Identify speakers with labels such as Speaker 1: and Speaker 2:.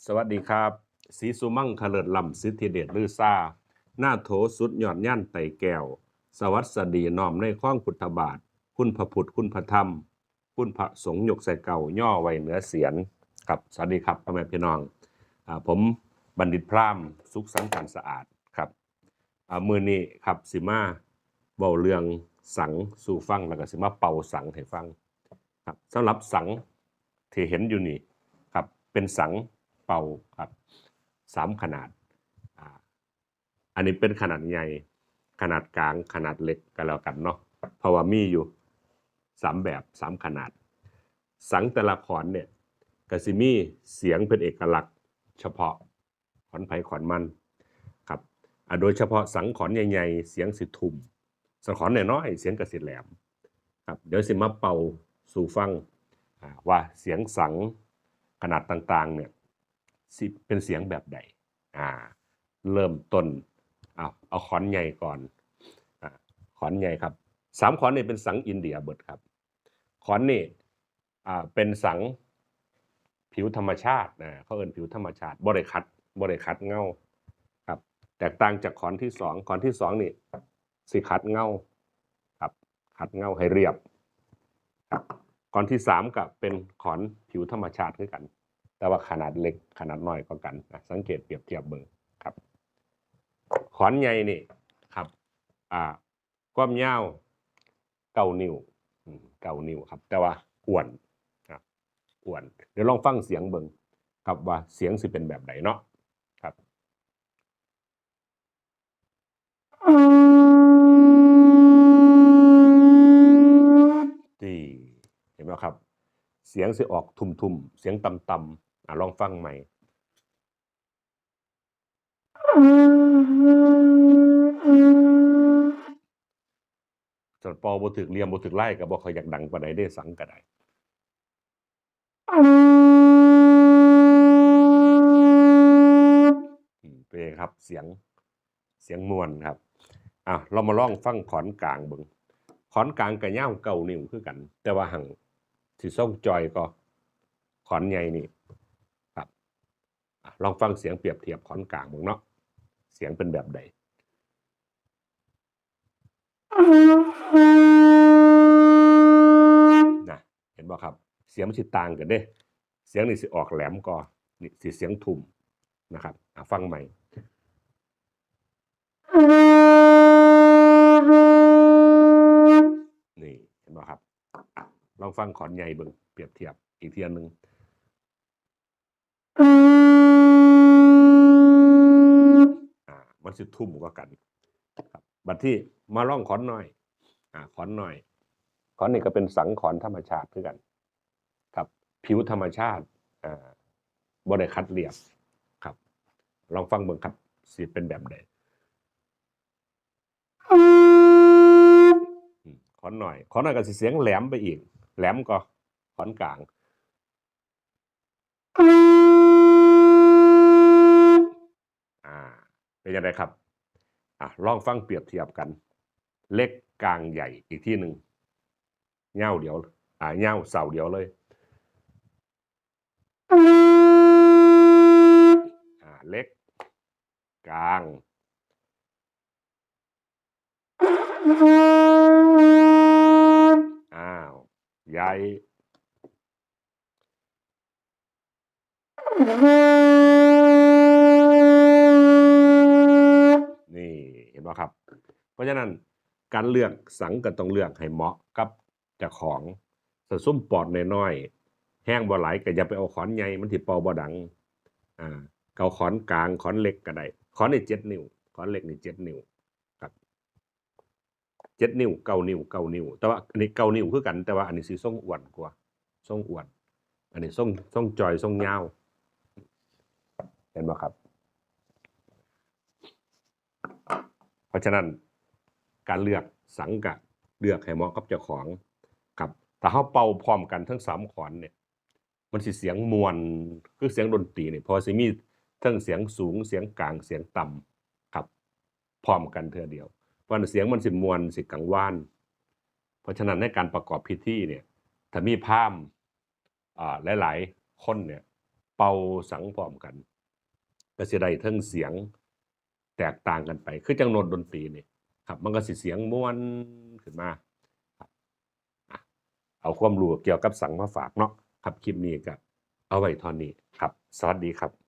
Speaker 1: สวัสดีครับศรีสุมั่งคเลิศล่ำสิทธิเดชลือซ่าหน้าโถสุดยอดย่านไต่แก้วสวัสดีน้อมในข้องพุทธบาทคุณพระพุทธคุณพระธรรมคุณพระสงฆ์ยกใส่เก่าย่อไว้เหนือเสียนครับสวัสดีครับพ่อแม่พี่น้องผมบัณฑิตพราหมณ์สุขสังการสะอาดครับมือนี้ครับสิมาเบาเรื่องสังสู่ฟังแล้วก็สิมาเป่าสังให้ฟังครับสำหรับสังที่เห็นอยู่นี่ครับเป็นสังเป่าครับ3ขนาดอันนี้เป็นขนาดใหญ่ขนาดกลางขนาดเล็กก็แล้วกันเนาะเพราะว่ามีอยู่3แบบ3ขนาดสังแต่ละขอนเนี่ยก็สิมีเสียงเป็นเอกลักษณ์เฉพาะขอนไผ่ขอนมันครับโดยเฉพาะสังขอนใหญ่ๆเสียงสิทุ่มสังขอนน้อยๆเสียงกระสิแหลมครับเดี๋ยวสิมาเป่าสู่ฟังว่าเสียงสังขนาดต่างๆเนี่ยเป็นเสียงแบบใดเริ่มต้นเอาขอนใหญ่ก่อนขอนใหญ่ครับ3ขอนนี่เป็นสังอินเดียเบิดครับขอนนี่เป็นสังผิวธรรมชาติเขาเอิ้นผิวธรรมชาติบ่ได้ขัดเงาครับแตกต่างจากขอนที่2ขอนที่2นี่สิขัดเงาครับขัดเงาให้เรียบครับขอนที่3ก็เป็นขอนผิวธรรมชาติคือกันแต่ว่าขนาดเล็กขนาดน้อยกว่ากันสังเกตเปรียบเทียบเบิ่งครับขอนใหญ่นี่ครับความยาว9 นิ้ว9 นิ้วครับแต่ว่าอ้วนอ้วนเดี๋ยวลองฟังเสียงเบิ่งครับว่าเสียงสิเป็นแบบไหนเนาะครับที่เห็นไหมครับเสียงสิออกทุ่มๆเสียงต่ำๆลองฟังใหม่ส่วนปอบ่ถึกเรียมบ่ถึกไล่ก็บ่ค่อยอยากดังปานใดได้สังก็ได้เป็นครับเสียงมวลครับเรามาลองฟังขอนกลางเบิ่งขอนกลางก็ยาว9 นิ้วคือกันแต่ว่าหั่งสิส่งจอยก็ขอนใหญ่นี่ครับลองฟังเสียงเปรียบเทียบขอนกลางเบิ่งเนาะเสียงเป็นแบบใดเห็นบ่ครับเสียงมันสิต่างกันเด้เสียงนี่สิออกแหลมก่อนี่สิเสียงทุ่มนะครับฟังใหม่นี่เห็นบ่ครับลองฟังขอนใหญ่เบิ่งเปรียบเทียบอีกเทียนึงมันสิทุ่มกว่ากันครับบัดที่มาลองขอนน้อยขอนน้อยขอนนี่ก็เป็นสังขอนธรรมชาติคือกันครับผิวธรรมชาติบ่ได้คัดเรียบครับลองฟังเบิ่งครับสิเป็นแบบใดขอนน้อยก็สิเสียงแหลมไปอีกแหลมก็ขอนกลางเป็นยังไงครับลองฟังเปรียบเทียบกันเล็กกลางใหญ่อีกที่หนึ่งเง่าเดียวเง่าเสาเดียวเลยเล็กกลางใหญ่นี่เห็นไหมครับเพราะฉะนั้นการเลือกสังก็ต้องเลือกให้เหมาะกับเจ้าของส้มปอดน้อยๆแห้งบ่หลายก็อย่าไปเอาขอนใหญ่มันสิเป่าบ่ดังเอาขอนกลางขอนเล็กก็ได้ขอนนี่7 นิ้วขอนเล็กนี่7 นิ้วครับ7 นิ้ว9 นิ้ว9 นิ้วแต่ว่าอันนี้9 นิ้วคือกันแต่ว่าอันนี้สิทรงอ้วนกว่าทรงอ้วนอันนี้ทรงจอยทรงยาวเห็นบ่ครับเพราะฉะนั้นการเลือกสังกะเลือกให้เหมาะกับเจ้าของครับถ้าเฮาเป่าพร้อมกันทั้ง3ขอนเนี่ยมันสิเสียงมวลคือเสียงดนตรีนี่พอสิมีทั้งเสียงสูงเสียงกลางเสียงต่ำครับพร้อมกันเทื่อเดียวเพราะเสียงมันสิมวลสิกังวานเพราะฉะนั้นในการประกอบพิธีเนี่ยถ้ามีพราหมณ์หลายๆคนเนี่ย เป่าสังพร้อมกันก็สิได้เทิงเสียงแตกต่างกันไปคือจังโน้ตดนตรีนี่ครับมันก็สิเสียงม่วนขึ้นมาครับอะเอาความรู้เกี่ยวกับสังมาฝากเนาะครับคลิปนี้ก็เอาไว้เท่านี้ครับสวัสดีครับ